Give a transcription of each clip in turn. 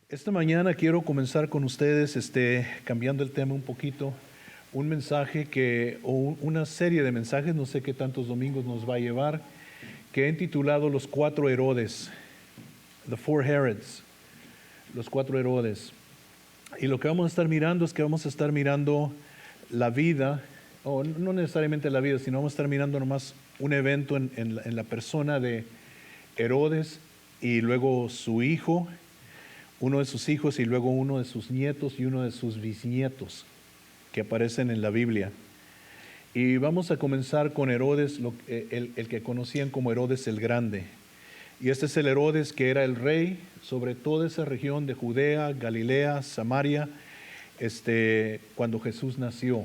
Esta mañana quiero comenzar con ustedes, cambiando el tema un poquito, un mensaje una serie de mensajes, no sé qué tantos domingos nos va a llevar, que he intitulado Los Cuatro Herodes, The Four Herods, los cuatro Herodes. Y lo que vamos a estar mirando es que vamos a estar mirando la vida, o no necesariamente la vida, sino vamos a estar mirando nomás un evento en la persona de Herodes y luego su hijo, uno de sus hijos y luego uno de sus nietos y uno de sus bisnietos que aparecen en la Biblia. Y vamos a comenzar con Herodes, el que conocían como Herodes el Grande. Y este es el Herodes que era el rey sobre toda esa región de Judea, Galilea, Samaria, cuando Jesús nació.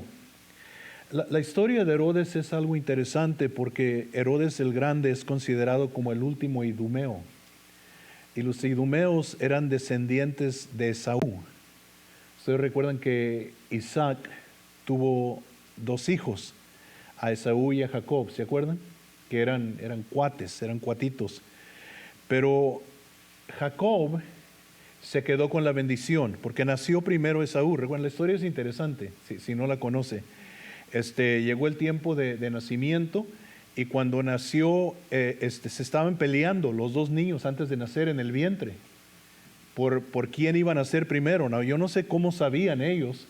La historia de Herodes es algo interesante porque Herodes el Grande es considerado como el último idumeo. Y los idumeos eran descendientes de Esaú. Ustedes recuerdan que Isaac tuvo dos hijos, a Esaú y a Jacob, ¿se acuerdan? Que eran cuates, eran cuatitos. Pero Jacob se quedó con la bendición, porque nació primero Esaú. Recuerden, la historia es interesante, si no la conoce. Llegó el tiempo de nacimiento, y cuando nació, se estaban peleando los dos niños antes de nacer en el vientre, por quién iban a ser primero. No, yo no sé cómo sabían ellos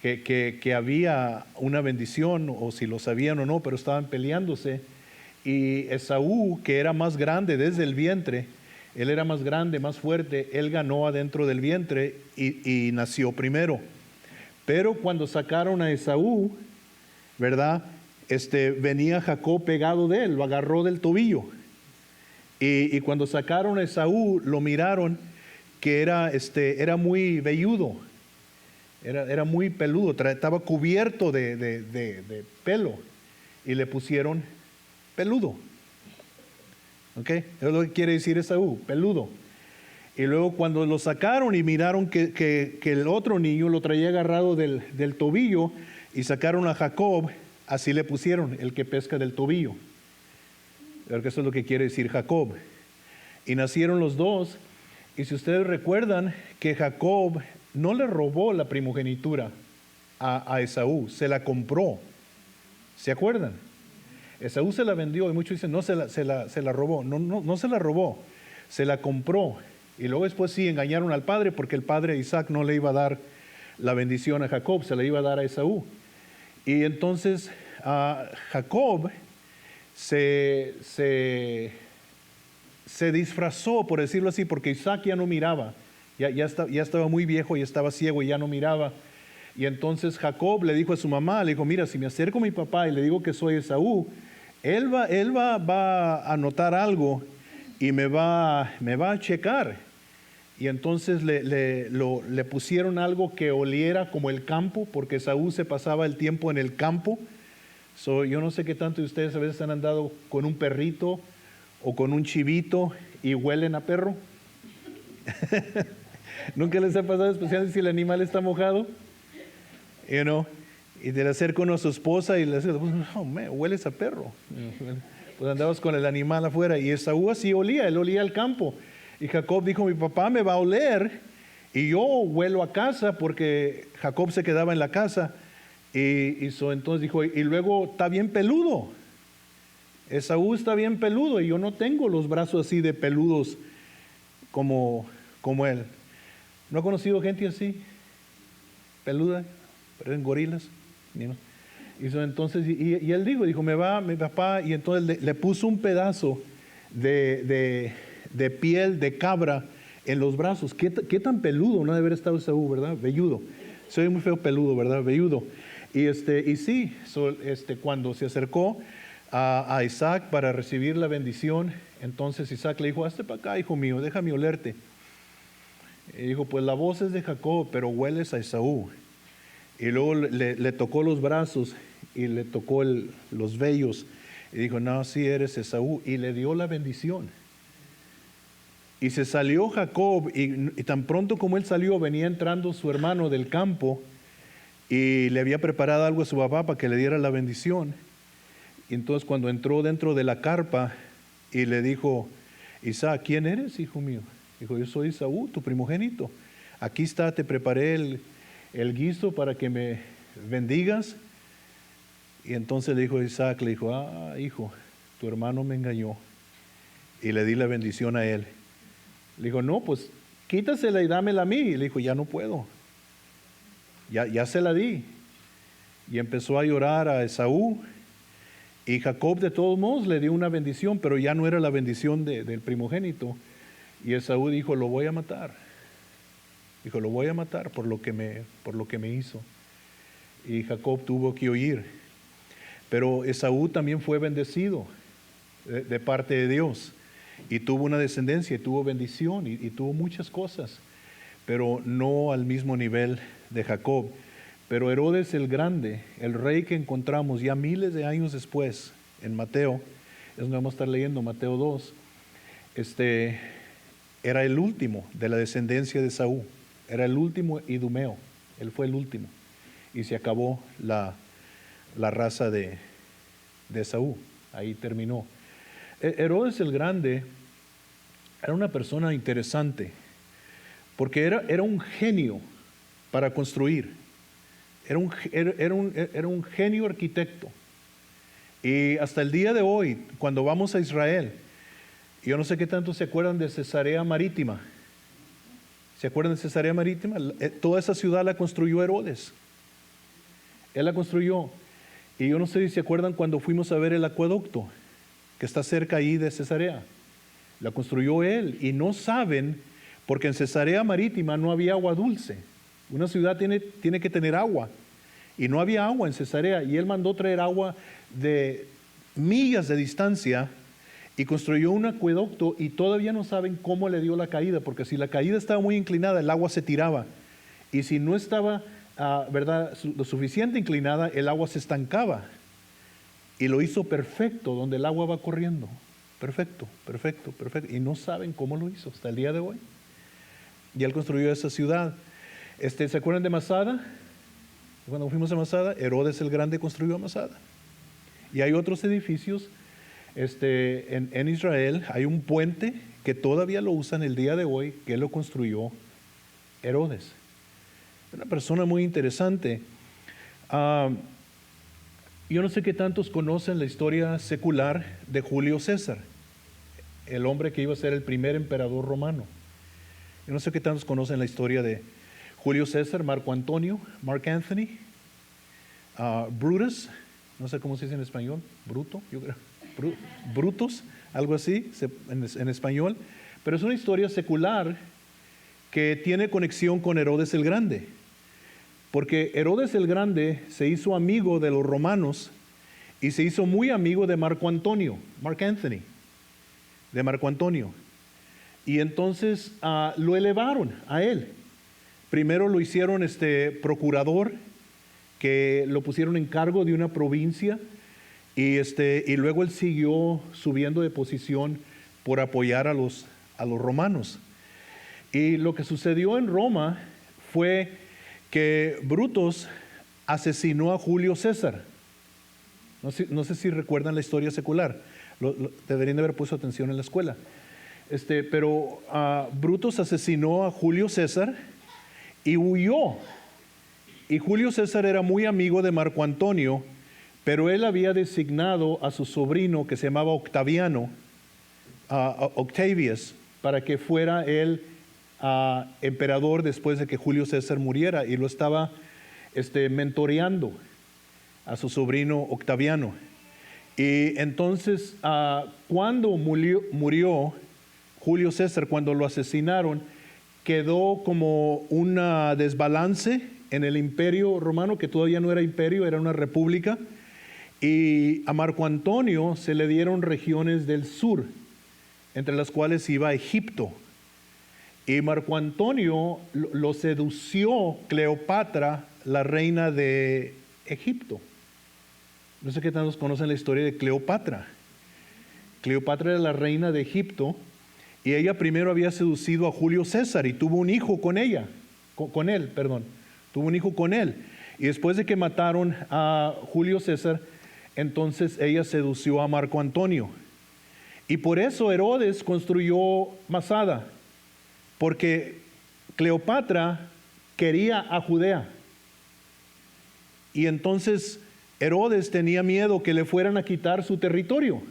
que había una bendición, o si lo sabían o no, pero estaban peleándose. Y Esaú, que era más grande desde el vientre, él era más grande, más fuerte, él ganó adentro del vientre y nació primero. Pero cuando sacaron a Esaú, ¿verdad? Venía Jacob pegado de él, lo agarró del tobillo. Y cuando sacaron a Esaú, lo miraron que era muy velludo, era muy peludo, estaba cubierto de pelo, y le pusieron peludo. ¿Ok? Eso es lo que quiere decir Esaú, peludo. Y luego cuando lo sacaron y miraron que el otro niño lo traía agarrado del tobillo, y sacaron a Jacob, así le pusieron, el que pesca del tobillo. Porque eso es lo que quiere decir Jacob. Y nacieron los dos. Y si ustedes recuerdan que Jacob no le robó la primogenitura a Esaú, se la compró. ¿Se acuerdan? Esaú se la vendió, y muchos dicen, no, se la robó. No se la robó, se la compró. Y luego después sí engañaron al padre, porque el padre Isaac no le iba a dar la bendición a Jacob, se la iba a dar a Esaú. Y entonces Jacob se disfrazó, por decirlo así, porque Isaac ya no miraba, ya estaba muy viejo y estaba ciego y ya no miraba. Y entonces Jacob le dijo a su mamá, le dijo, mira, si me acerco a mi papá y le digo que soy Esaú, él va a notar algo y me va a checar. Y entonces le pusieron algo que oliera como el campo, porque Esaú se pasaba el tiempo en el campo. Yo no sé qué tanto de ustedes a veces han andado con un perrito o con un chivito y huelen a perro. ¿Nunca les ha pasado, especialmente si el animal está mojado? Y te le acerca uno a su esposa y le dice, no, hueles a perro. Pues andabas con el animal afuera, y Esaú así olía, él olía al campo. Y Jacob dijo, mi papá me va a oler y yo huelo a casa, porque Jacob se quedaba en la casa. Entonces dijo, y luego está bien peludo. Esaú está bien peludo y yo no tengo los brazos así de peludos como él. ¿No ha conocido gente así? Peluda, parecen gorilas. Entonces, y él dijo, mi papá, y entonces le puso un pedazo de piel de cabra en los brazos. ¿Qué tan peludo no debe haber estado Esaú, verdad? Velludo. Se ve muy feo peludo, ¿verdad? Velludo. Y sí, cuando se acercó a Isaac para recibir la bendición, entonces Isaac le dijo, hazte para acá, hijo mío, déjame olerte. Y dijo, pues la voz es de Jacob, pero hueles a Esaú. Y luego le tocó los brazos y le tocó los vellos. Y dijo, no, sí eres Esaú. Y le dio la bendición. Y se salió Jacob, y tan pronto como él salió, venía entrando su hermano del campo, y le había preparado algo a su papá para que le diera la bendición. Y entonces cuando entró dentro de la carpa y le dijo, Isaac, ¿quién eres, hijo mío? Dijo, yo soy Esaú, tu primogénito. Aquí está, te preparé el guiso para que me bendigas. Y entonces le dijo Isaac, le dijo, hijo, tu hermano me engañó. Y le di la bendición a él. Le dijo, no, pues quítasela y dámela a mí. Y le dijo, ya no puedo. Ya se la di. Y empezó a llorar a Esaú. Y Jacob de todos modos le dio una bendición, pero ya no era la bendición del primogénito. Y Esaú dijo, lo voy a matar. Dijo, lo voy a matar por lo que me hizo. Y Jacob tuvo que huir. Pero Esaú también fue bendecido de parte de Dios. Y tuvo una descendencia, y tuvo bendición, y tuvo muchas cosas. Pero no al mismo nivel de Jacob. Pero Herodes el Grande, el rey que encontramos ya miles de años después en Mateo, es donde vamos a estar leyendo Mateo 2, era el último de la descendencia de Saúl, era el último idumeo, él fue el último, y se acabó la raza de Saúl, ahí terminó. Herodes el Grande era una persona interesante, porque era un genio para construir. Era un genio arquitecto. Y hasta el día de hoy, cuando vamos a Israel, yo no sé qué tanto se acuerdan de Cesarea Marítima. ¿Se acuerdan de Cesarea Marítima? Toda esa ciudad la construyó Herodes. Él la construyó. Y yo no sé si se acuerdan cuando fuimos a ver el acueducto, que está cerca ahí de Cesarea. La construyó él. Y no saben, porque en Cesarea Marítima no había agua dulce. Una ciudad tiene que tener agua. Y no había agua en Cesarea. Y él mandó traer agua de millas de distancia y construyó un acueducto. Y todavía no saben cómo le dio la caída. Porque si la caída estaba muy inclinada, el agua se tiraba. Y si no estaba, lo suficiente inclinada, el agua se estancaba. Y lo hizo perfecto, donde el agua va corriendo. Perfecto, perfecto, perfecto. Y no saben cómo lo hizo hasta el día de hoy. Y él construyó esa ciudad. ¿Se acuerdan de Masada? Cuando fuimos a Masada, Herodes el Grande construyó Masada. Y hay otros edificios en Israel. Hay un puente que todavía lo usan el día de hoy, que lo construyó Herodes. Una persona muy interesante. Yo no sé qué tantos conocen la historia secular de Julio César, el hombre que iba a ser el primer emperador romano. Yo no sé qué tantos conocen la historia de Julio César, Marco Antonio, Mark Anthony, Brutus, no sé cómo se dice en español, Bruto, yo creo, Brutus, algo así en español, pero es una historia secular que tiene conexión con Herodes el Grande, porque Herodes el Grande se hizo amigo de los romanos y se hizo muy amigo de Marco Antonio, Mark Anthony, de Marco Antonio, y entonces lo elevaron a él. Primero lo hicieron procurador, que lo pusieron en cargo de una provincia, y luego él siguió subiendo de posición por apoyar a los romanos. Y lo que sucedió en Roma fue que Brutus asesinó a Julio César. No sé si recuerdan la historia secular, deberían de haber puesto atención en la escuela. Pero Brutus asesinó a Julio César y huyó. Y Julio César era muy amigo de Marco Antonio, pero él había designado a su sobrino, que se llamaba Octaviano, Octavius, para que fuera él emperador después de que Julio César muriera, y lo estaba mentoreando a su sobrino Octaviano. Y entonces cuando murió Julio César, cuando lo asesinaron, quedó como un desbalance en el imperio romano, que todavía no era imperio, era una república, y a Marco Antonio se le dieron regiones del sur, entre las cuales iba Egipto. Y Marco Antonio lo sedució Cleopatra, la reina de Egipto. No sé qué tantos conocen la historia de Cleopatra. Cleopatra era la reina de Egipto, y ella primero había seducido a Julio César y tuvo un hijo con él. Tuvo un hijo con él. Y después de que mataron a Julio César, entonces ella sedució a Marco Antonio. Y por eso Herodes construyó Masada. porque Cleopatra quería a Judea. Y entonces Herodes tenía miedo que le fueran a quitar su territorio,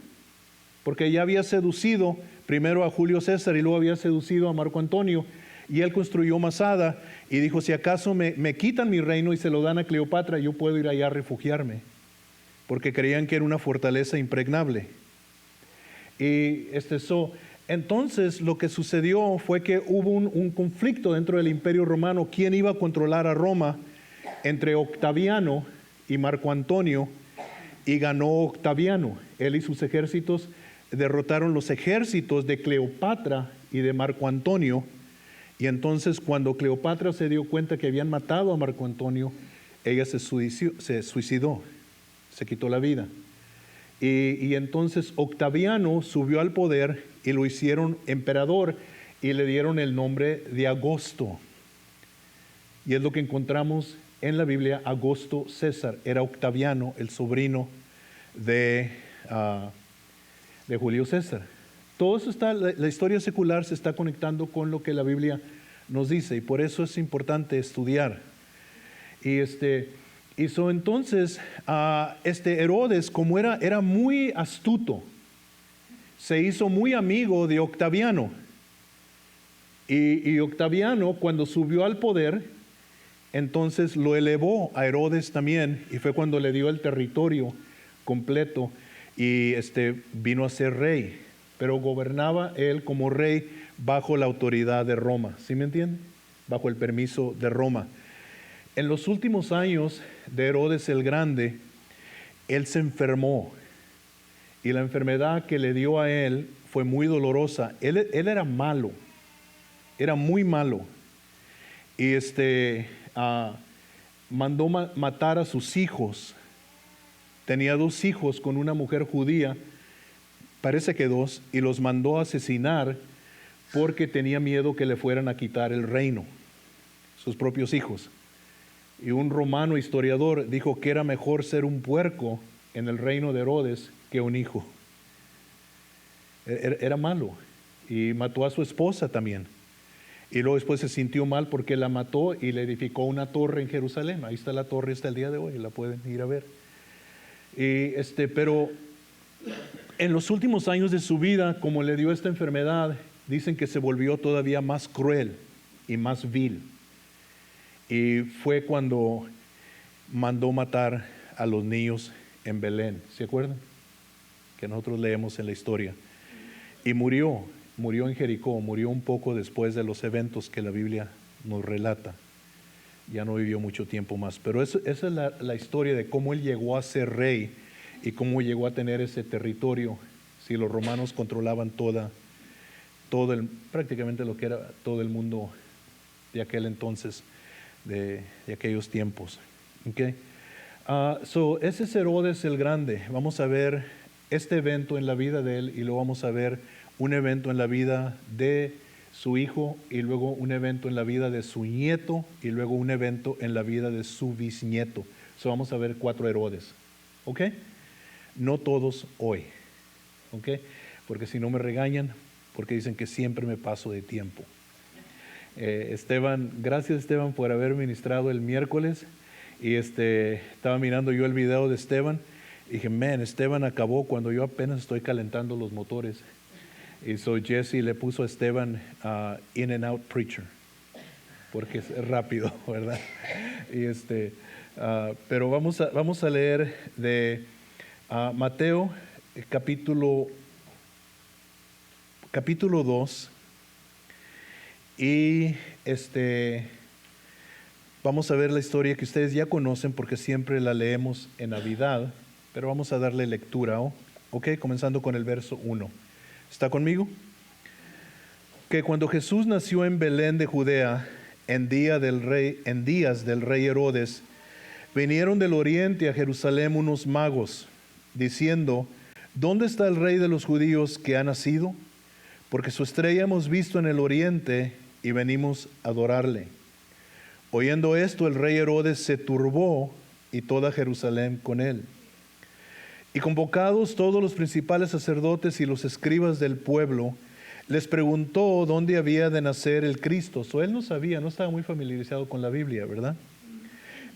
porque ya había seducido primero a Julio César y luego había seducido a Marco Antonio, y él construyó Masada y dijo, si acaso me quitan mi reino y se lo dan a Cleopatra, yo puedo ir allá a refugiarme, porque creían que era una fortaleza impregnable. Y entonces lo que sucedió fue que hubo un conflicto dentro del Imperio Romano, quién iba a controlar a Roma, entre Octaviano y Marco Antonio, y ganó Octaviano. Él y sus ejércitos derrotaron los ejércitos de Cleopatra y de Marco Antonio, y entonces cuando Cleopatra se dio cuenta que habían matado a Marco Antonio, ella se suicidó, se quitó la vida. Y entonces Octaviano subió al poder y lo hicieron emperador y le dieron el nombre de Augusto. Y es lo que encontramos en la Biblia, Augusto César. Era Octaviano, el sobrino de Julio César. Todo eso está, la historia secular se está conectando con lo que la Biblia nos dice, y por eso es importante estudiar. Entonces, Herodes, como era muy astuto, se hizo muy amigo de Octaviano. Y Octaviano, cuando subió al poder, entonces lo elevó a Herodes también, y fue cuando le dio el territorio completo, y vino a ser rey. Pero gobernaba él como rey bajo la autoridad de Roma. ¿Sí me entienden? Bajo el permiso de Roma. En los últimos años de Herodes el Grande, él se enfermó. Y la enfermedad que le dio a él fue muy dolorosa. Él era malo. Era muy malo. Y mandó matar a sus hijos. Tenía 2 hijos con una mujer judía, parece que 2, y los mandó a asesinar porque tenía miedo que le fueran a quitar el reino, sus propios hijos. Y un romano historiador dijo que era mejor ser un puerco en el reino de Herodes que un hijo. Era malo, y mató a su esposa también. Y luego después se sintió mal porque la mató y le edificó una torre en Jerusalén. Ahí está la torre hasta el día de hoy, la pueden ir a ver. Pero en los últimos años de su vida, como le dio esta enfermedad, dicen que se volvió todavía más cruel y más vil. Y fue cuando mandó matar a los niños en Belén. ¿Se acuerdan? Que nosotros leemos en la historia. Y murió en Jericó, murió un poco después de los eventos que la Biblia nos relata. Ya no vivió mucho tiempo más. Pero esa es la historia de cómo él llegó a ser rey y cómo llegó a tener ese territorio, si los romanos controlaban prácticamente lo que era todo el mundo de aquel entonces, de aquellos tiempos. Okay. Ese es Herodes el Grande. Vamos a ver este evento en la vida de él, y luego vamos a ver un evento en la vida de su hijo, y luego un evento en la vida de su nieto, y luego un evento en la vida de su bisnieto. Vamos a ver 4 Herodes. ¿Ok? No todos hoy. ¿Ok? Porque si no me regañan, porque dicen que siempre me paso de tiempo. Gracias Esteban por haber ministrado el miércoles. Y estaba mirando yo el video de Esteban y dije, Esteban acabó cuando yo apenas estoy calentando los motores. Y Jesse le puso a Esteban In and Out Preacher, porque es rápido, ¿verdad? Y pero vamos a leer de Mateo capítulo 2, y vamos a ver la historia que ustedes ya conocen porque siempre la leemos en Navidad, pero vamos a darle lectura, ¿ok? Comenzando con el verso 1. ¿Está conmigo? Que cuando Jesús nació en Belén de Judea, en días del rey Herodes, vinieron del oriente a Jerusalén unos magos, diciendo, ¿dónde está el rey de los judíos que ha nacido? Porque su estrella hemos visto en el oriente y venimos a adorarle. Oyendo esto, el rey Herodes se turbó y toda Jerusalén con él. Y convocados todos los principales sacerdotes y los escribas del pueblo, les preguntó dónde había de nacer el Cristo. Él no sabía, no estaba muy familiarizado con la Biblia, ¿verdad?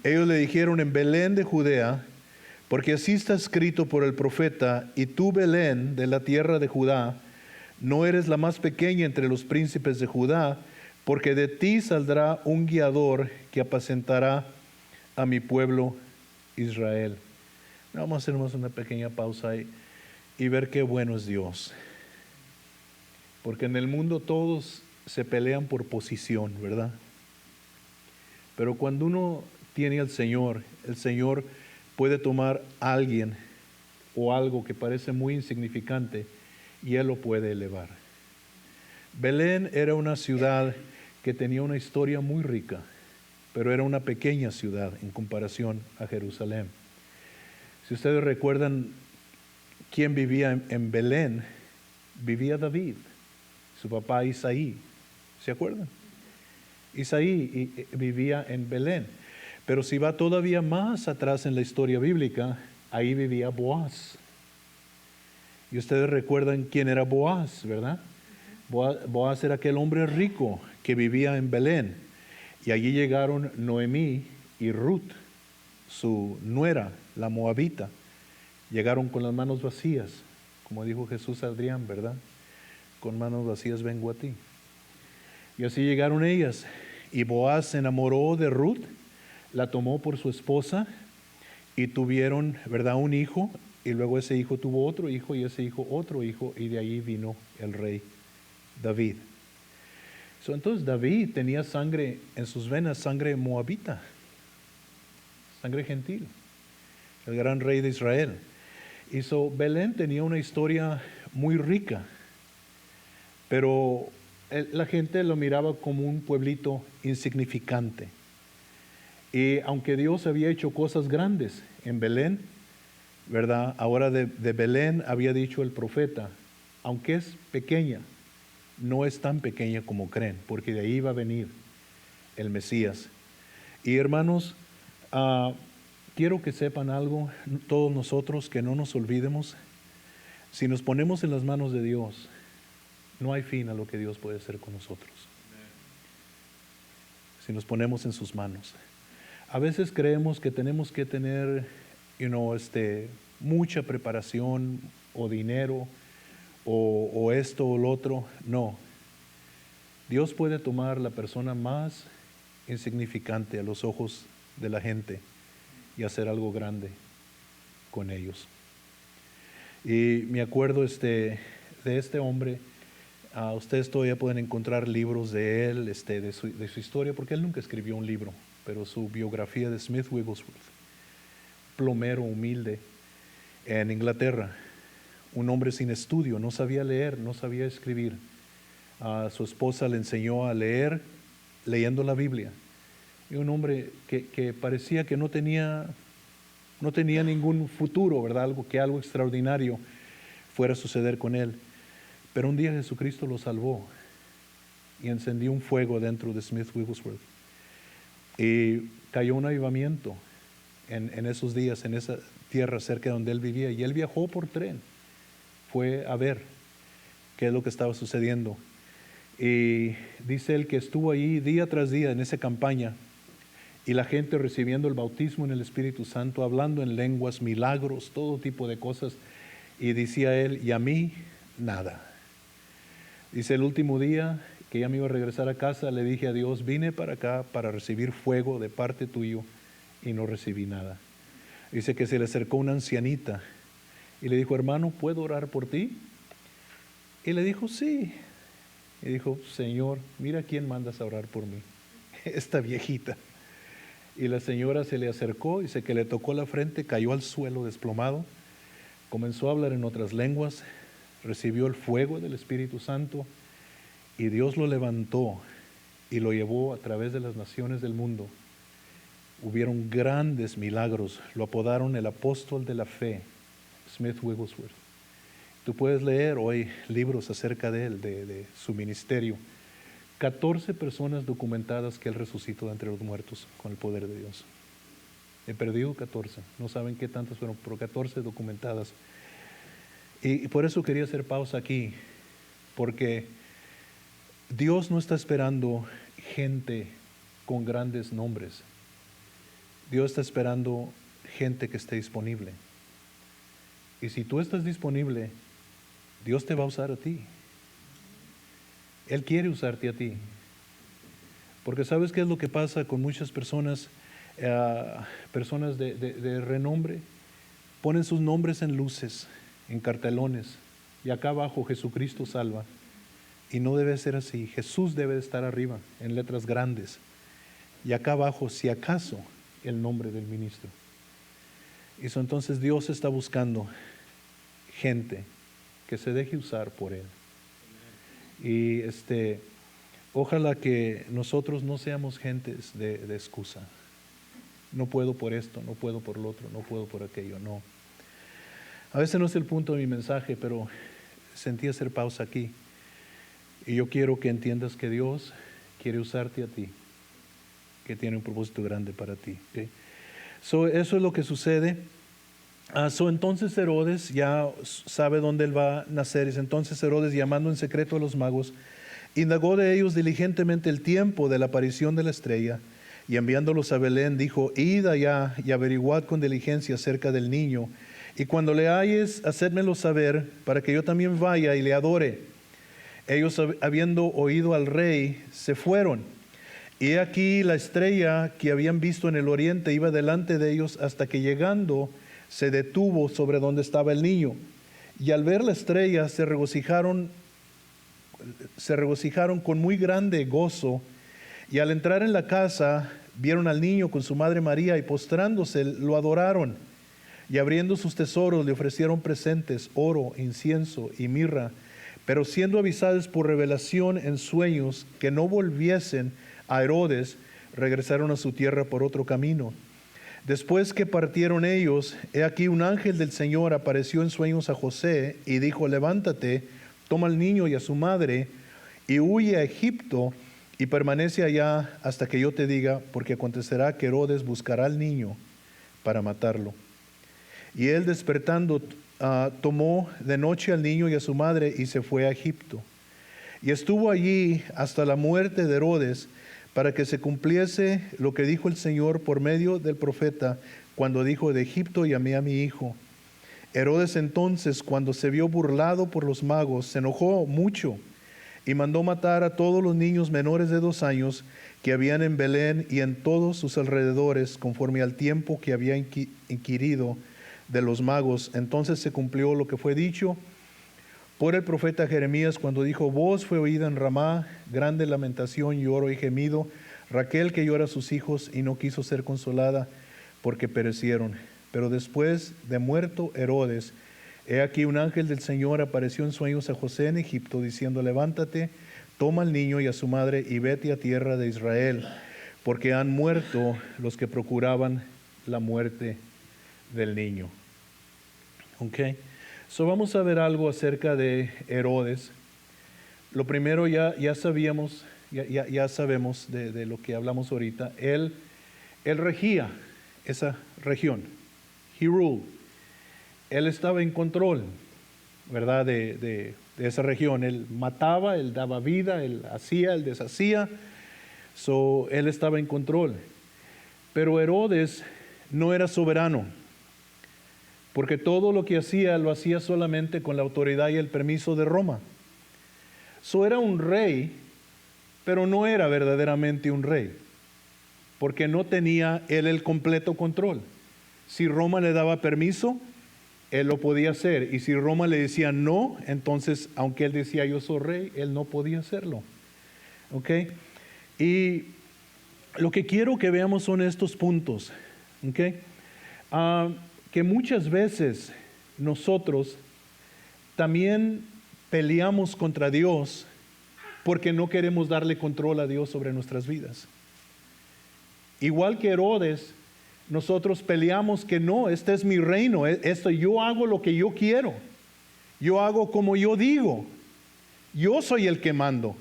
Ellos le dijeron: en Belén de Judea, porque así está escrito por el profeta: y tú, Belén, de la tierra de Judá, no eres la más pequeña entre los príncipes de Judá, porque de ti saldrá un guiador que apacentará a mi pueblo Israel. Vamos a hacernos una pequeña pausa y ver qué bueno es Dios. Porque en el mundo todos se pelean por posición, ¿verdad? Pero cuando uno tiene al Señor, el Señor puede tomar a alguien o algo que parece muy insignificante y Él lo puede elevar. Belén era una ciudad que tenía una historia muy rica, pero era una pequeña ciudad en comparación a Jerusalén. Si ustedes recuerdan quién vivía en Belén, vivía David, su papá Isaí. ¿Se acuerdan? Isaí vivía en Belén. Pero si va todavía más atrás en la historia bíblica, ahí vivía Boaz. Y ustedes recuerdan quién era Boaz, ¿verdad? Boaz era aquel hombre rico que vivía en Belén. Y allí llegaron Noemí y Ruth, su nuera, la moabita. Llegaron con las manos vacías, como dijo Jesús a Adrián, ¿verdad? Con manos vacías vengo a ti. Y así llegaron ellas. Y Boaz se enamoró de Ruth, la tomó por su esposa y tuvieron, ¿verdad?, un hijo. Y luego ese hijo tuvo otro hijo y ese hijo otro hijo, y de ahí vino el rey David. Entonces David tenía sangre en sus venas, sangre moabita, sangre gentil, el gran rey de Israel. Y Belén tenía una historia muy rica, pero la gente lo miraba como un pueblito insignificante. Y aunque Dios había hecho cosas grandes en Belén, ¿verdad? Ahora de Belén había dicho el profeta: aunque es pequeña, no es tan pequeña como creen, porque de ahí va a venir el Mesías. Y hermanos, quiero que sepan algo, todos nosotros, que no nos olvidemos: si nos ponemos en las manos de Dios, no hay fin a lo que Dios puede hacer con nosotros. Si nos ponemos en sus manos. A veces creemos que tenemos que tener, mucha preparación o dinero o esto o lo otro. No. Dios puede tomar la persona más insignificante a los ojos de la gente y hacer algo grande con ellos. Y me acuerdo de este hombre. Ustedes todavía pueden encontrar libros de él, de su historia, porque él nunca escribió un libro, pero su biografía de Smith Wigglesworth, plomero humilde en Inglaterra, un hombre sin estudio, no sabía leer, no sabía escribir. Su esposa le enseñó a leer leyendo la Biblia. Y un hombre que parecía que no tenía ningún futuro, ¿verdad? Algo extraordinario fuera a suceder con él. Pero un día Jesucristo lo salvó y encendió un fuego dentro de Smith Wigglesworth. Y cayó un avivamiento en esos días, en esa tierra cerca de donde él vivía. Y él viajó por tren, fue a ver qué es lo que estaba sucediendo. Y dice él que estuvo ahí día tras día en esa campaña, y la gente recibiendo el bautismo en el Espíritu Santo, hablando en lenguas, milagros, todo tipo de cosas. Y decía él: y a mí nada. Dice: el último día que ya me iba a regresar a casa, le dije a Dios: vine para acá para recibir fuego de parte tuyo, y no recibí nada. Dice que se le acercó una ancianita y le dijo: hermano, ¿puedo orar por ti? Y le dijo: sí. Y dijo: Señor, mira quién mandas a orar por mí, esta viejita. Y la señora se le acercó, dice que le tocó la frente, cayó al suelo desplomado, comenzó a hablar en otras lenguas, recibió el fuego del Espíritu Santo, y Dios lo levantó y lo llevó a través de las naciones del mundo. Hubieron grandes milagros. Lo apodaron el apóstol de la fe, Smith Wigglesworth. Tú puedes leer hoy libros acerca de él, de su ministerio. 14 personas documentadas que él resucitó de entre los muertos con el poder de Dios. He perdido 14, no saben qué tantas fueron, pero 14 documentadas. Y por eso quería hacer pausa aquí, porque Dios no está esperando gente con grandes nombres. Dios está esperando gente que esté disponible. Y si tú estás disponible, Dios te va a usar a ti. Él quiere usarte a ti. Porque ¿sabes qué es lo que pasa con muchas personas, personas de renombre? Ponen sus nombres en luces, en cartelones, y acá abajo Jesucristo salva. Y no debe ser así. Jesús debe de estar arriba, en letras grandes. Y acá abajo, si acaso, el nombre del ministro. Y entonces Dios está buscando gente que se deje usar por Él. Y ojalá que nosotros no seamos gentes de excusa. No puedo por esto, no puedo por lo otro, no puedo por aquello, no. A veces no es el punto de mi mensaje, pero sentí hacer pausa aquí. Y yo quiero que entiendas que Dios quiere usarte a ti, que tiene un propósito grande para ti. ¿Okay? Eso es lo que sucede. Entonces Herodes ya sabe dónde él va a nacer. Entonces Herodes, llamando en secreto a los magos, indagó de ellos diligentemente el tiempo de la aparición de la estrella, y enviándolos a Belén dijo: id allá y averiguad con diligencia acerca del niño, y cuando le halles, hacedmelo saber, para que yo también vaya y le adore. Ellos, habiendo oído al rey, se fueron. Y he aquí la estrella que habían visto en el oriente iba delante de ellos, hasta que llegando se detuvo sobre donde estaba el niño. Y al ver la estrella se regocijaron con muy grande gozo. Y al entrar en la casa vieron al niño con su madre María, y postrándose lo adoraron. Y abriendo sus tesoros le ofrecieron presentes, oro, incienso y mirra. Pero siendo avisados por revelación en sueños que no volviesen a Herodes, regresaron a su tierra por otro camino. Después que partieron ellos, he aquí un ángel del Señor apareció en sueños a José y dijo: levántate, toma al niño y a su madre y huye a Egipto y permanece allá hasta que yo te diga, porque acontecerá que Herodes buscará al niño para matarlo. Y él, despertando, tomó de noche al niño y a su madre y se fue a Egipto. Y estuvo allí hasta la muerte de Herodes, para que se cumpliese lo que dijo el Señor por medio del profeta, cuando dijo: de Egipto llamé a mi hijo. Herodes entonces, cuando se vio burlado por los magos, se enojó mucho y mandó matar a todos los niños menores de 2 años que habían en Belén y en todos sus alrededores, conforme al tiempo que había inquirido de los magos. Entonces se cumplió lo que fue dicho por el profeta Jeremías, cuando dijo: voz fue oída en Ramá, grande lamentación, lloro y gemido, Raquel que llora a sus hijos y no quiso ser consolada porque perecieron. Pero después de muerto Herodes, he aquí un ángel del Señor apareció en sueños a José en Egipto, diciendo: levántate, toma al niño y a su madre y vete a tierra de Israel, porque han muerto los que procuraban la muerte del niño. Okay. Vamos a ver algo acerca de Herodes. Lo primero, ya sabemos de lo que hablamos ahorita. Él regía esa región. He ruled. Él estaba en control, ¿verdad? De esa región. Él mataba, él daba vida, él hacía, él deshacía. Él estaba en control. Pero Herodes no era soberano, porque todo lo que hacía, lo hacía solamente con la autoridad y el permiso de Roma. Era un rey, pero no era verdaderamente un rey, porque no tenía él el completo control. Si Roma le daba permiso, él lo podía hacer. Y si Roma le decía no, entonces, aunque él decía yo soy rey, él no podía hacerlo. ¿Ok? Y lo que quiero que veamos son estos puntos. ¿Ok? Que muchas veces nosotros también peleamos contra Dios porque no queremos darle control a Dios sobre nuestras vidas. Igual que Herodes, nosotros peleamos que no, este es mi reino, yo hago lo que yo quiero, yo hago como yo digo, yo soy el que mando.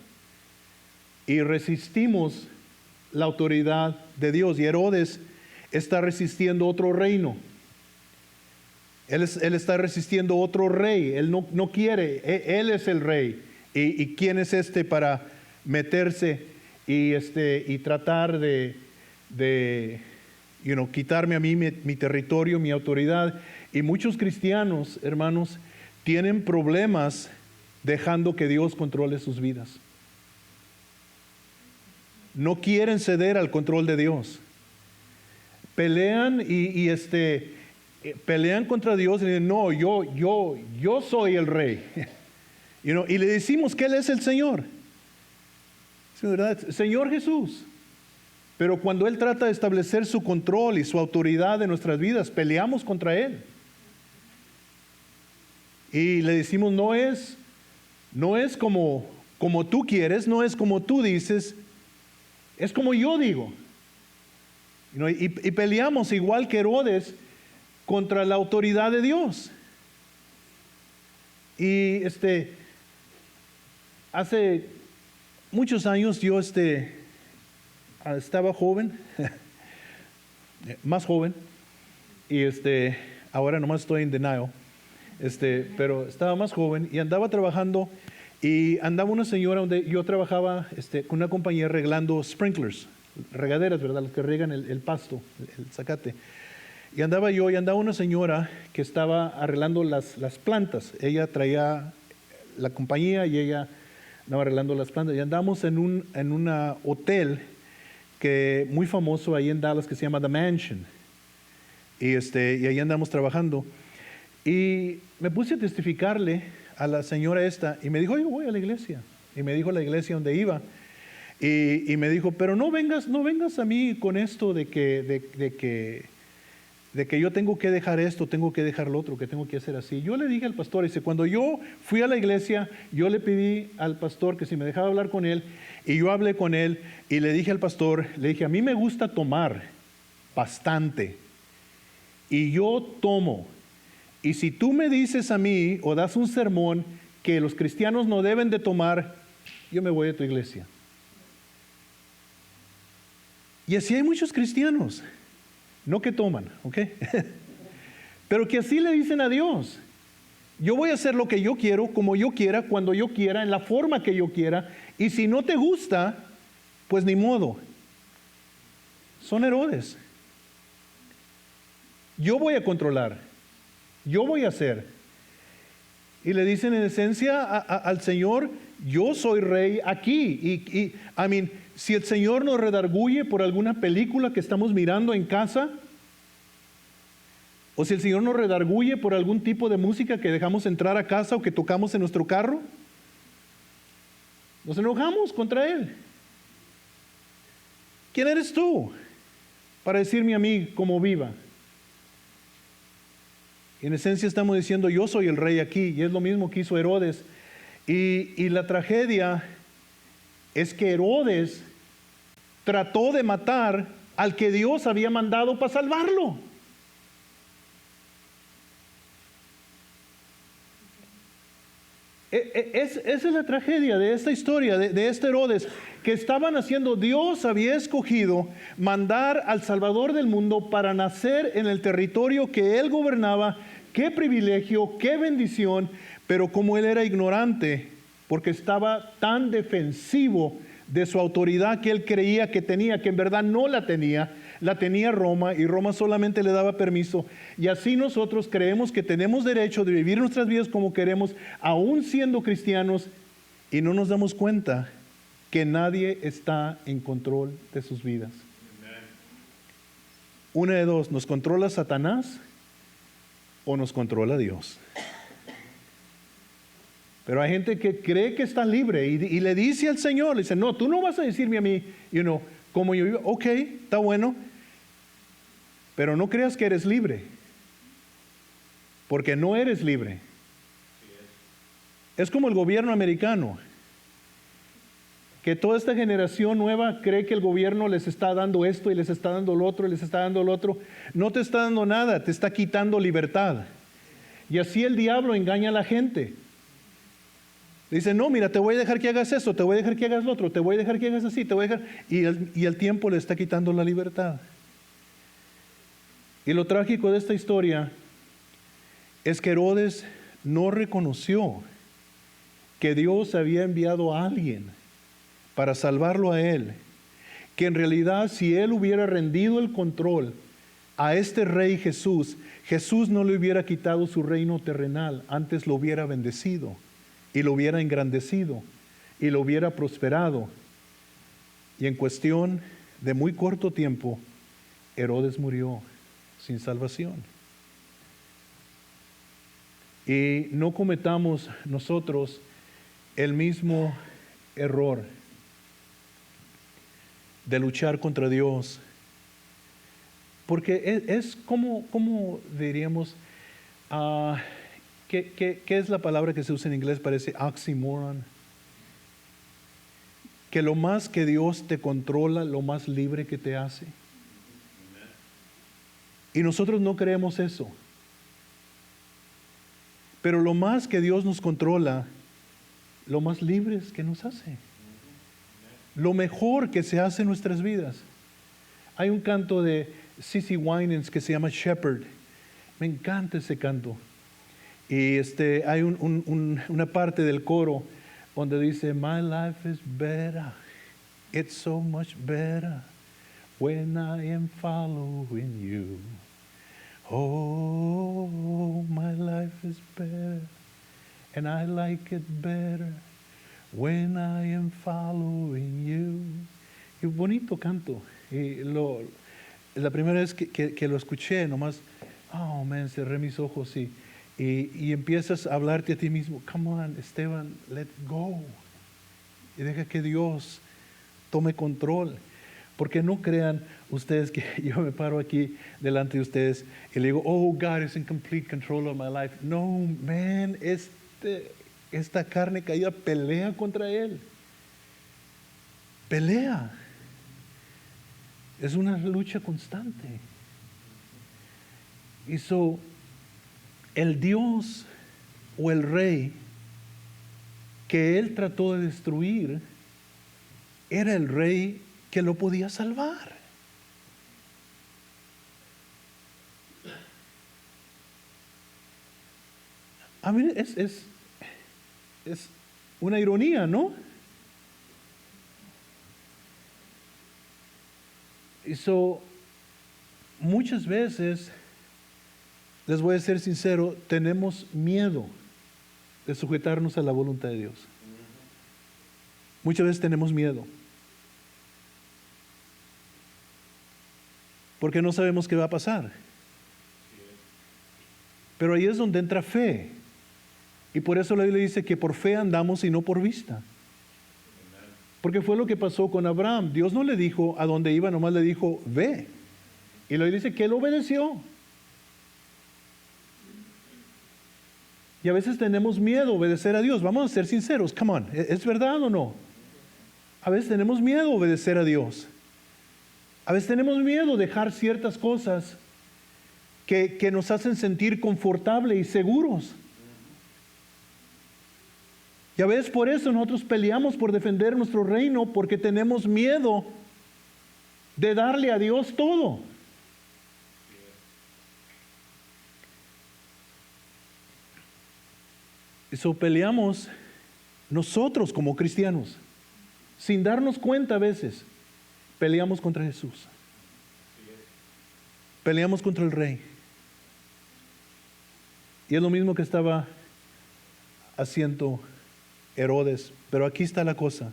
Y resistimos la autoridad de Dios. Y Herodes está resistiendo otro reino. Él está resistiendo otro rey. Él no quiere. Él es el rey. ¿Y quién es para meterse y tratar de quitarme a mí mi territorio, mi autoridad. Y muchos cristianos, hermanos, tienen problemas dejando que Dios controle sus vidas. No quieren ceder al control de Dios. Pelean pelean contra Dios y dicen, no, yo soy el rey. Y le decimos que Él es el Señor. ¿Es verdad? Señor Jesús. Pero cuando Él trata de establecer su control y su autoridad en nuestras vidas, peleamos contra Él. Y le decimos, no es como tú quieres, no es como tú dices, es como yo digo. Y peleamos igual que Herodes contra la autoridad de Dios. Y hace muchos años yo estaba joven, más joven, y ahora nomás estoy en denial, pero estaba más joven y andaba trabajando, y andaba una señora donde yo trabajaba con una compañía arreglando sprinklers, regaderas, ¿verdad? Los que riegan el pasto, el zacate. Y andaba una señora que estaba arreglando las plantas. Ella traía la compañía y ella andaba arreglando las plantas. Y andamos en un hotel que muy famoso ahí en Dallas que se llama The Mansion. Y ahí andamos trabajando. Y me puse a testificarle a la señora esta y me dijo, yo voy a la iglesia. Y me dijo la iglesia donde iba. Y me dijo, pero no vengas a mí con esto de que yo tengo que dejar esto, tengo que dejar lo otro, que tengo que hacer así. Yo le dije al pastor, cuando yo fui a la iglesia, yo le pedí al pastor que si me dejaba hablar con él, y yo hablé con él, y le dije al pastor, a mí me gusta tomar bastante, y yo tomo, y si tú me dices a mí, o das un sermón, que los cristianos no deben de tomar, yo me voy a tu iglesia. Y así hay muchos cristianos. No que toman, ¿ok? Pero que así le dicen a Dios. Yo voy a hacer lo que yo quiero, como yo quiera, cuando yo quiera, en la forma que yo quiera. Y si no te gusta, pues ni modo. Son Herodes. Yo voy a controlar. Yo voy a hacer. Y le dicen en esencia al Señor, yo soy rey aquí. Si el Señor nos redarguye por alguna película que estamos mirando en casa, o si el Señor nos redarguye por algún tipo de música que dejamos entrar a casa o que tocamos en nuestro carro, nos enojamos contra Él. ¿Quién eres tú para decirme a mí cómo viva? En esencia estamos diciendo, yo soy el rey aquí, y es lo mismo que hizo Herodes. Y la tragedia es que Herodes trató de matar al que Dios había mandado para salvarlo. Esa es la tragedia de esta historia, de este Herodes, que estaban haciendo. Dios había escogido mandar al Salvador del mundo para nacer en el territorio que él gobernaba. Qué privilegio, qué bendición, pero como él era ignorante, porque estaba tan defensivo de su autoridad que él creía que tenía, que en verdad no la tenía Roma, y Roma solamente le daba permiso. Y así nosotros creemos que tenemos derecho de vivir nuestras vidas como queremos, aún siendo cristianos, y no nos damos cuenta que nadie está en control de sus vidas. Una de dos, ¿nos controla Satanás o nos controla Dios? Pero hay gente que cree que está libre y le dice al Señor, le dice, no, tú no vas a decirme a mí, como yo vivo. Ok, está bueno, pero no creas que eres libre, porque no eres libre. Es como el gobierno americano, que toda esta generación nueva cree que el gobierno les está dando esto y les está dando lo otro y les está dando lo otro. No te está dando nada, te está quitando libertad. Y así el diablo engaña a la gente. Dice, no, mira, te voy a dejar que hagas eso, te voy a dejar que hagas lo otro, te voy a dejar que hagas así, te voy a dejar. Y el tiempo le está quitando la libertad. Y lo trágico de esta historia es que Herodes no reconoció que Dios había enviado a alguien para salvarlo a él, que en realidad si él hubiera rendido el control a este rey Jesús, Jesús no le hubiera quitado su reino terrenal, antes lo hubiera bendecido y lo hubiera engrandecido y lo hubiera prosperado. Y en cuestión de muy corto tiempo, Herodes murió sin salvación. Y no cometamos nosotros el mismo error de luchar contra Dios. Porque es como diríamos, ¿qué es la palabra que se usa en inglés? Parece oxymoron. Que lo más que Dios te controla, lo más libre que te hace. Y nosotros no creemos eso. Pero lo más que Dios nos controla, lo más libres que nos hace. Lo mejor que se hace en nuestras vidas. Hay un canto de C.C. Winans que se llama Shepherd. Me encanta ese canto. Y hay una parte del coro donde dice, My life is better, it's so much better when I am following you. Oh, my life is better, and I like it better when I am following you. Y bonito canto. Y la primera vez que lo escuché, nomás, oh man, cerré mis ojos y empiezas a hablarte a ti mismo. Come on, Esteban, let go. Y deja que Dios tome control. Porque no crean ustedes que yo me paro aquí delante de ustedes y le digo, oh, God is in complete control of my life. No, man, esta carne caída pelea contra Él. Pelea. Es una lucha constante. Y el Dios o el rey que Él trató de destruir era el rey que lo podía salvar. A mí es una ironía, ¿no? Y muchas veces, les voy a ser sincero, tenemos miedo de sujetarnos a la voluntad de Dios. Muchas veces tenemos miedo. Porque no sabemos qué va a pasar. Pero ahí es donde entra fe. Y por eso la Biblia dice que por fe andamos y no por vista. Porque fue lo que pasó con Abraham. Dios no le dijo a dónde iba, nomás le dijo, ve. Y la Biblia dice que él obedeció. Y a veces tenemos miedo a obedecer a Dios. Vamos a ser sinceros, come on, ¿es verdad o no? A veces tenemos miedo a obedecer a Dios. A veces tenemos miedo de dejar ciertas cosas que nos hacen sentir confortables y seguros. Y a veces por eso nosotros peleamos por defender nuestro reino, porque tenemos miedo de darle a Dios todo. Eso peleamos nosotros como cristianos, sin darnos cuenta a veces. Peleamos contra Jesús. Peleamos contra el rey. Y es lo mismo que estaba haciendo Herodes. Pero aquí está la cosa.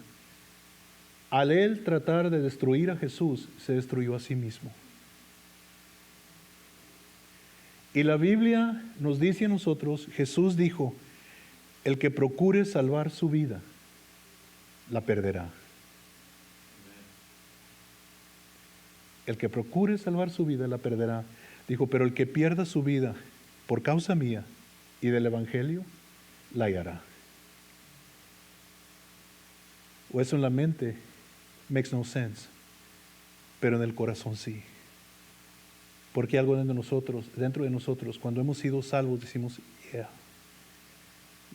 Al él tratar de destruir a Jesús, se destruyó a sí mismo. Y la Biblia nos dice a nosotros, Jesús dijo, el que procure salvar su vida, la perderá. El que procure salvar su vida, la perderá. Dijo, pero el que pierda su vida por causa mía y del Evangelio, la hallará. O eso en la mente makes no sense, pero en el corazón sí. Porque algo dentro de nosotros, cuando hemos sido salvos, decimos,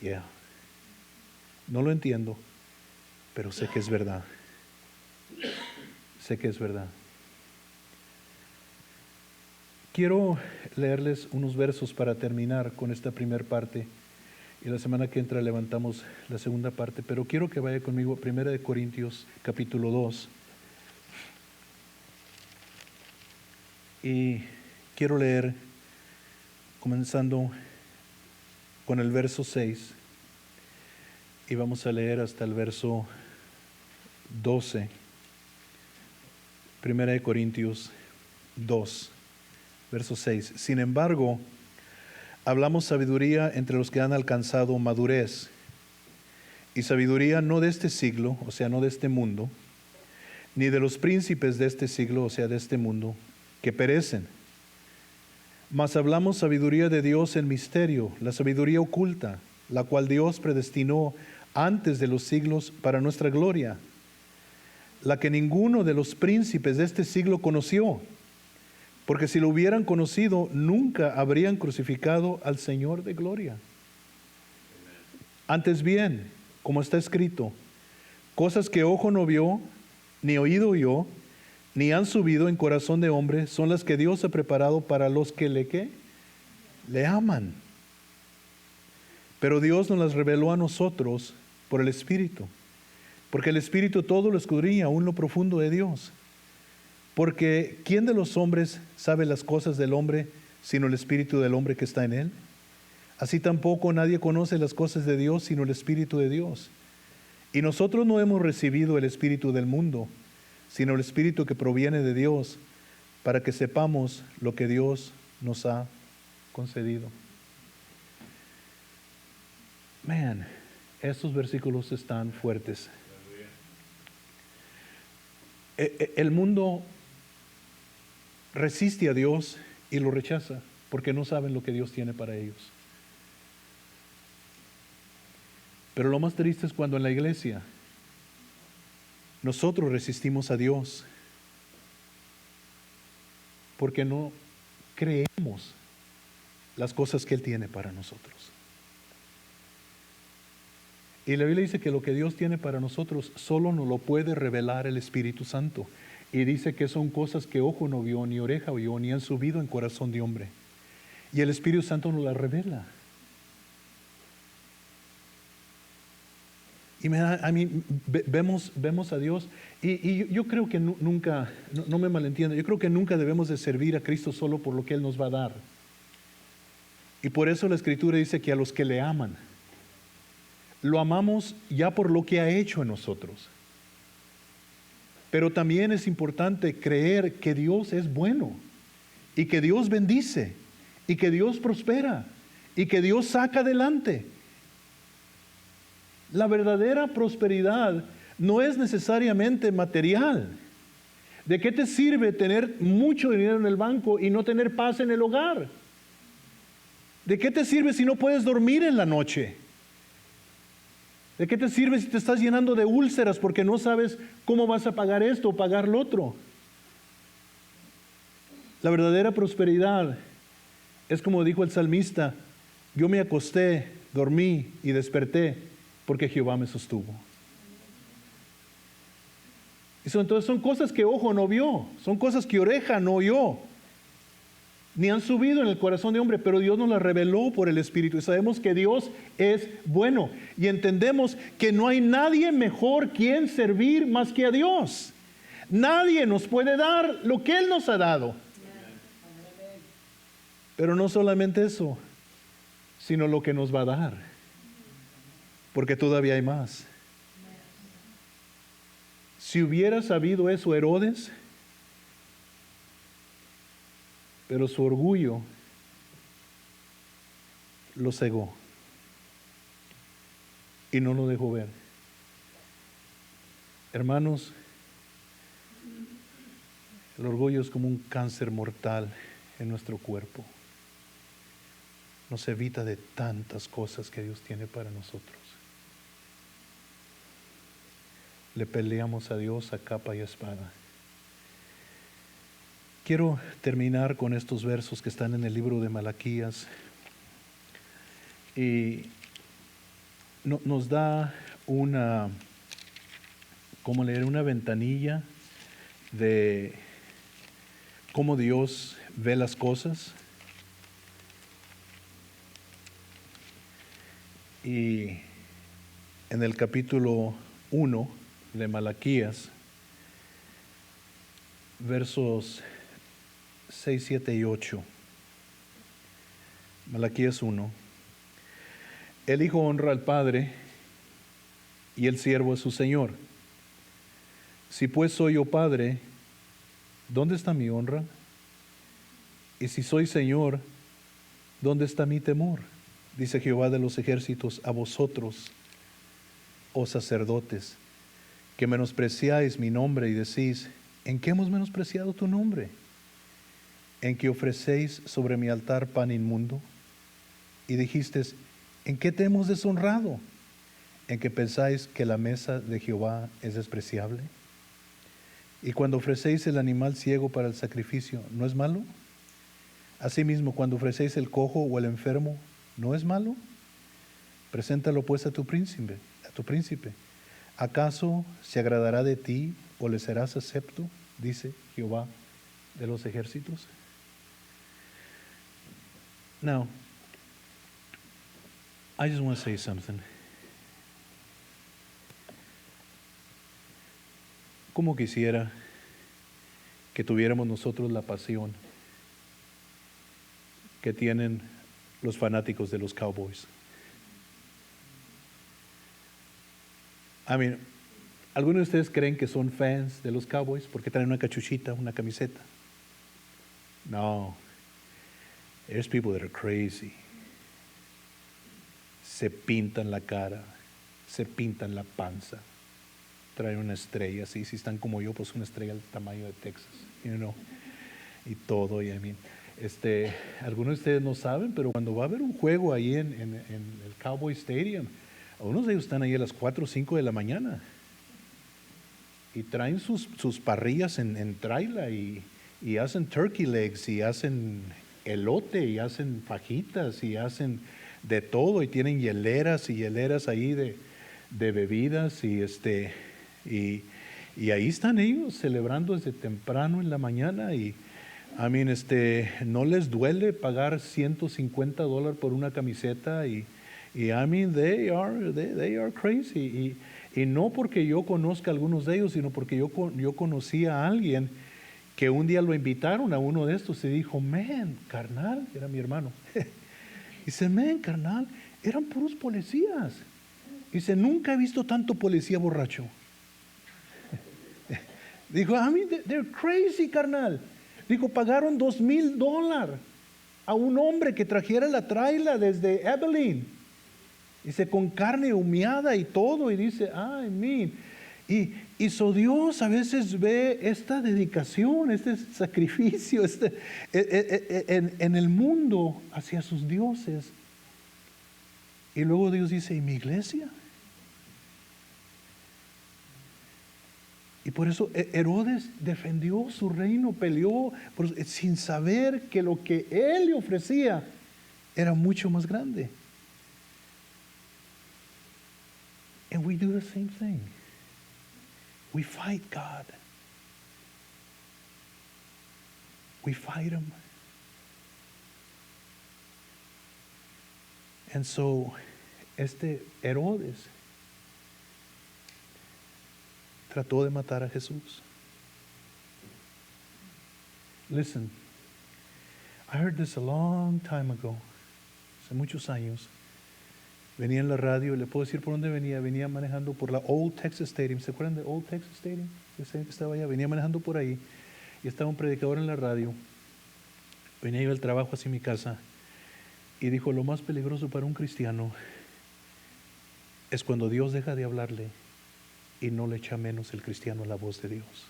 yeah. No lo entiendo, pero sé que es verdad. Sé que es verdad. Quiero leerles unos versos para terminar con esta primera parte. y la semana que entra levantamos la segunda parte, pero quiero que vaya conmigo a 1 Corintios capítulo 2 y quiero leer comenzando con el verso 6 y vamos a leer hasta el verso 12. 1 Corintios 2, verso 6. Sin embargo, hablamos sabiduría entre los que han alcanzado madurez, y sabiduría no de este siglo, o sea, no de este mundo, ni de los príncipes de este siglo, o sea, de este mundo, que perecen. Mas hablamos sabiduría de Dios en misterio, la sabiduría oculta, la cual Dios predestinó antes de los siglos para nuestra gloria, la que ninguno de los príncipes de este siglo conoció, porque si lo hubieran conocido, nunca habrían crucificado al Señor de gloria. Antes bien, como está escrito, cosas que ojo no vio, ni oído oyó, ni han subido en corazón de hombre, son las que Dios ha preparado para los que le aman. Pero Dios nos las reveló a nosotros por el Espíritu, porque el Espíritu todo lo escudriña, aún lo profundo de Dios. Porque ¿quién de los hombres sabe las cosas del hombre, sino el Espíritu del hombre que está en él? Así tampoco nadie conoce las cosas de Dios, sino el Espíritu de Dios. Y nosotros no hemos recibido el Espíritu del mundo, sino el Espíritu que proviene de Dios, para que sepamos lo que Dios nos ha concedido. Man, estos versículos están fuertes. El mundo resiste a Dios y lo rechaza porque no saben lo que Dios tiene para ellos. Pero lo más triste es cuando en la iglesia nosotros resistimos a Dios porque no creemos las cosas que Él tiene para nosotros. Y la Biblia dice que lo que Dios tiene para nosotros solo nos lo puede revelar el Espíritu Santo. Y dice que son cosas que ojo no vio, ni oreja oyó, ni han subido en corazón de hombre. Y el Espíritu Santo nos las revela. Y vemos a Dios. Y yo creo que nunca, no me malentiendo, yo creo que nunca debemos de servir a Cristo solo por lo que Él nos va a dar. Y por eso la Escritura dice que a los que le aman, lo amamos ya por lo que ha hecho en nosotros. Pero también es importante creer que Dios es bueno y que Dios bendice y que Dios prospera y que Dios saca adelante. La verdadera prosperidad no es necesariamente material. ¿De qué te sirve tener mucho dinero en el banco y no tener paz en el hogar? ¿De qué te sirve si no puedes dormir en la noche? ¿De qué te sirve si te estás llenando de úlceras porque no sabes cómo vas a pagar esto o pagar lo otro? La verdadera prosperidad es como dijo el salmista: yo me acosté, dormí y desperté porque Jehová me sostuvo. Entonces son cosas que ojo no vio, son cosas que oreja no oyó, ni han subido en el corazón de hombre, pero Dios nos las reveló por el Espíritu. Y sabemos que Dios es bueno. Y entendemos que no hay nadie mejor quien servir más que a Dios. Nadie nos puede dar lo que Él nos ha dado. Pero no solamente eso, sino lo que nos va a dar. Porque todavía hay más. Si hubiera sabido eso Herodes, pero su orgullo lo cegó y no lo dejó ver. Hermanos, el orgullo es como un cáncer mortal en nuestro cuerpo. Nos evita de tantas cosas que Dios tiene para nosotros. Le peleamos a Dios a capa y espada. Quiero terminar con estos versos que están en el libro de Malaquías y nos da una ventanilla de cómo Dios ve las cosas. Y en el capítulo 1 de Malaquías, versos 6, 7 y 8. Malaquías 1. El hijo honra al padre y el siervo a su señor. Si pues soy yo padre, ¿dónde está mi honra? Y si soy señor, ¿dónde está mi temor? Dice Jehová de los ejércitos a vosotros, oh sacerdotes, que menospreciáis mi nombre y decís, ¿en qué hemos menospreciado tu nombre? ¿En que ofrecéis sobre mi altar pan inmundo? Y dijisteis, ¿en qué te hemos deshonrado? ¿En que pensáis que la mesa de Jehová es despreciable? Y cuando ofrecéis el animal ciego para el sacrificio, ¿no es malo? Asimismo, cuando ofrecéis el cojo o el enfermo, ¿no es malo? Preséntalo pues a tu príncipe. ¿Acaso se agradará de ti o le serás acepto? Dice Jehová de los ejércitos. Now, I just want to say something. Como quisiera que tuviéramos nosotros la pasión que tienen los fanáticos de los Cowboys. I mean, ¿algunos de ustedes creen que son fans de los Cowboys porque traen una cachuchita, una camiseta? No. There's people that are crazy. Se pintan la cara, se pintan la panza, traen una estrella, así, si están como yo, pues una estrella del tamaño de Texas, you know, y todo, y I mean, algunos de ustedes no saben, pero cuando va a haber un juego ahí en el Cowboy Stadium, algunos de ellos están ahí a las 4 o 5 de la mañana y traen sus parrillas en traila y hacen turkey legs y hacen elote y hacen fajitas y hacen de todo y tienen hieleras y hieleras ahí de bebidas y ahí están ellos celebrando desde temprano en la mañana y I mean, no les duele pagar $150 por una camiseta y I mean, they are crazy y no porque yo conozca a algunos de ellos, sino porque yo conocí a alguien que un día lo invitaron a uno de estos y dijo, man, carnal, era mi hermano. Dice, man, carnal, eran puros policías. Dice, nunca he visto tanto policía borracho. Dijo, I mean, they're crazy, carnal. Dijo, pagaron $2,000 a un hombre que trajera la traila desde Abilene. Dice, con carne humeada y todo. Y dice, I mean. Y so Dios a veces ve esta dedicación, este sacrificio, en el mundo hacia sus dioses. Y luego Dios dice, ¿y mi iglesia? Y por eso Herodes defendió su reino, peleó sin saber que lo que él le ofrecía era mucho más grande. And we do the same thing. We fight God. We fight him. And so, Herodes trató de matar a Jesús. Listen, I heard this a long time ago, hace muchos años. Venía en la radio, le puedo decir por dónde venía. Venía manejando por la Old Texas Stadium. ¿Se acuerdan de Old Texas Stadium? Ese que estaba allá. Venía manejando por ahí y estaba un predicador en la radio. Venía yo al trabajo hacia mi casa y dijo, lo más peligroso para un cristiano es cuando Dios deja de hablarle y no le echa menos el cristiano la voz de Dios.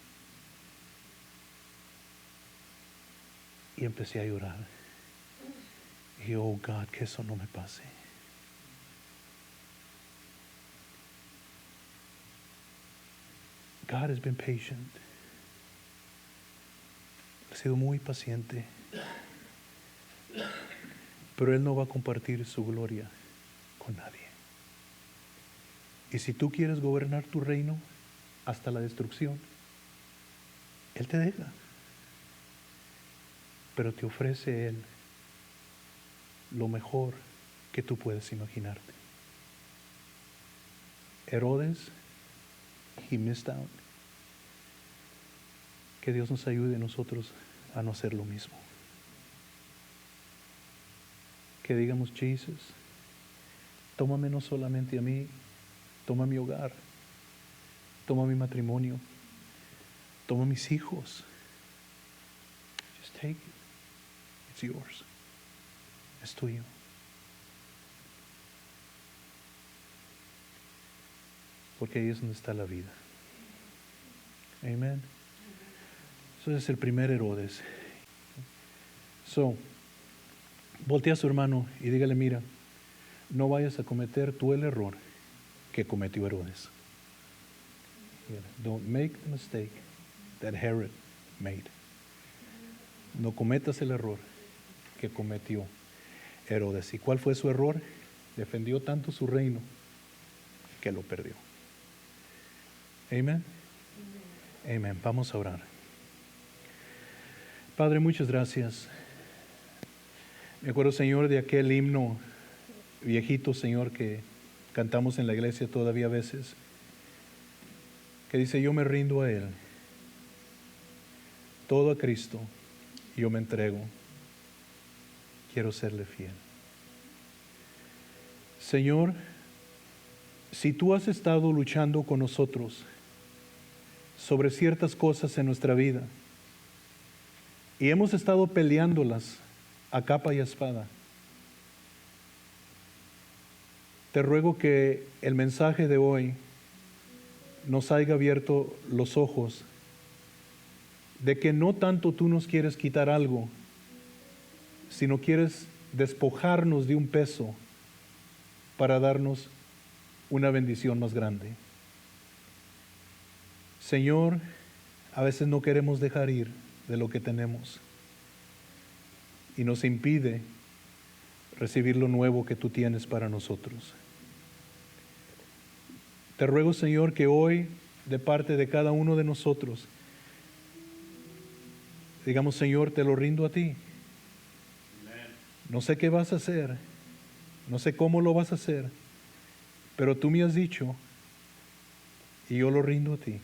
Y empecé a llorar. Y oh God, que eso no me pase. God has been patient. Ha sido muy paciente. Pero Él no va a compartir su gloria con nadie. Y si tú quieres gobernar tu reino hasta la destrucción, Él te deja. Pero te ofrece Él lo mejor que tú puedes imaginarte. Herodes, he missed out. Que Dios nos ayude a nosotros a no hacer lo mismo. Que digamos, Jesus, tómame no solamente a mí, toma mi hogar, toma mi matrimonio, toma mis hijos. Just take it. It's yours. Es tuyo. Porque ahí es donde está la vida. Amén. Eso es el primer Herodes. Voltea a su hermano y dígale, mira, no vayas a cometer tú el error que cometió Herodes. Don't make the mistake that Herod made. No cometas el error que cometió Herodes. ¿Y cuál fue su error? Defendió tanto su reino que lo perdió. Amén. Amén. Vamos a orar. Padre, muchas gracias. Me acuerdo, Señor, de aquel himno viejito, Señor, que cantamos en la iglesia todavía a veces, que dice, yo me rindo a Él, todo a Cristo, yo me entrego, quiero serle fiel. Señor, si tú has estado luchando con nosotros sobre ciertas cosas en nuestra vida y hemos estado peleándolas a capa y espada, te ruego que el mensaje de hoy nos haya abierto los ojos de que no tanto tú nos quieres quitar algo, sino quieres despojarnos de un peso para darnos una bendición más grande. Señor, a veces no queremos dejar ir de lo que tenemos y nos impide recibir lo nuevo que tú tienes para nosotros. Te ruego, Señor, que hoy, de parte de cada uno de nosotros, digamos, Señor, te lo rindo a ti. No sé qué vas a hacer, no sé cómo lo vas a hacer, pero tú me has dicho y yo lo rindo a ti.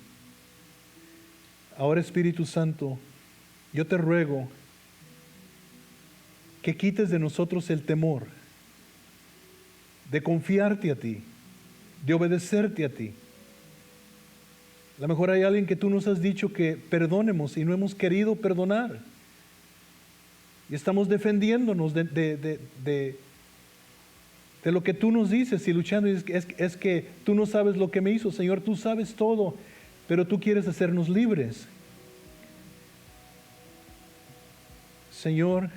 Ahora, Espíritu Santo, yo te ruego que quites de nosotros el temor de confiarte a ti, de obedecerte a ti. A lo mejor hay alguien que tú nos has dicho que perdonemos y no hemos querido perdonar. Y estamos defendiéndonos de lo que tú nos dices y luchando. Y es que tú no sabes lo que me hizo, Señor, tú sabes todo, pero tú quieres hacernos libres. Señor,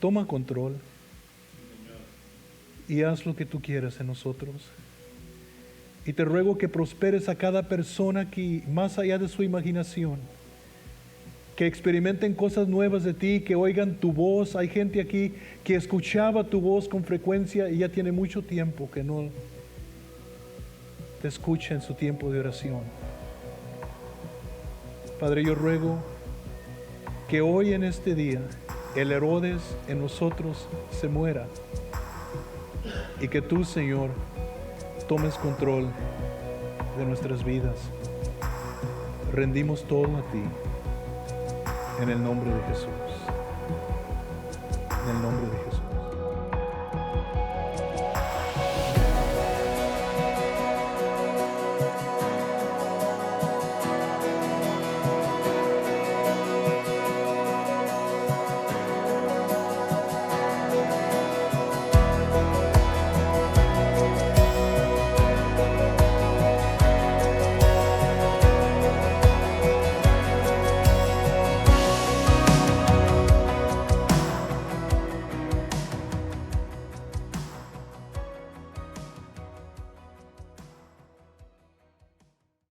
toma control y haz lo que tú quieras en nosotros. Y te ruego que prosperes a cada persona aquí, más allá de su imaginación, que experimenten cosas nuevas de ti, que oigan tu voz. Hay gente aquí que escuchaba tu voz con frecuencia y ya tiene mucho tiempo que no te escucha en su tiempo de oración. Padre, yo ruego que hoy en este día el Herodes en nosotros se muera y que tú, Señor, tomes control de nuestras vidas. Rendimos todo a ti en el nombre de Jesús. En el nombre de Jesús.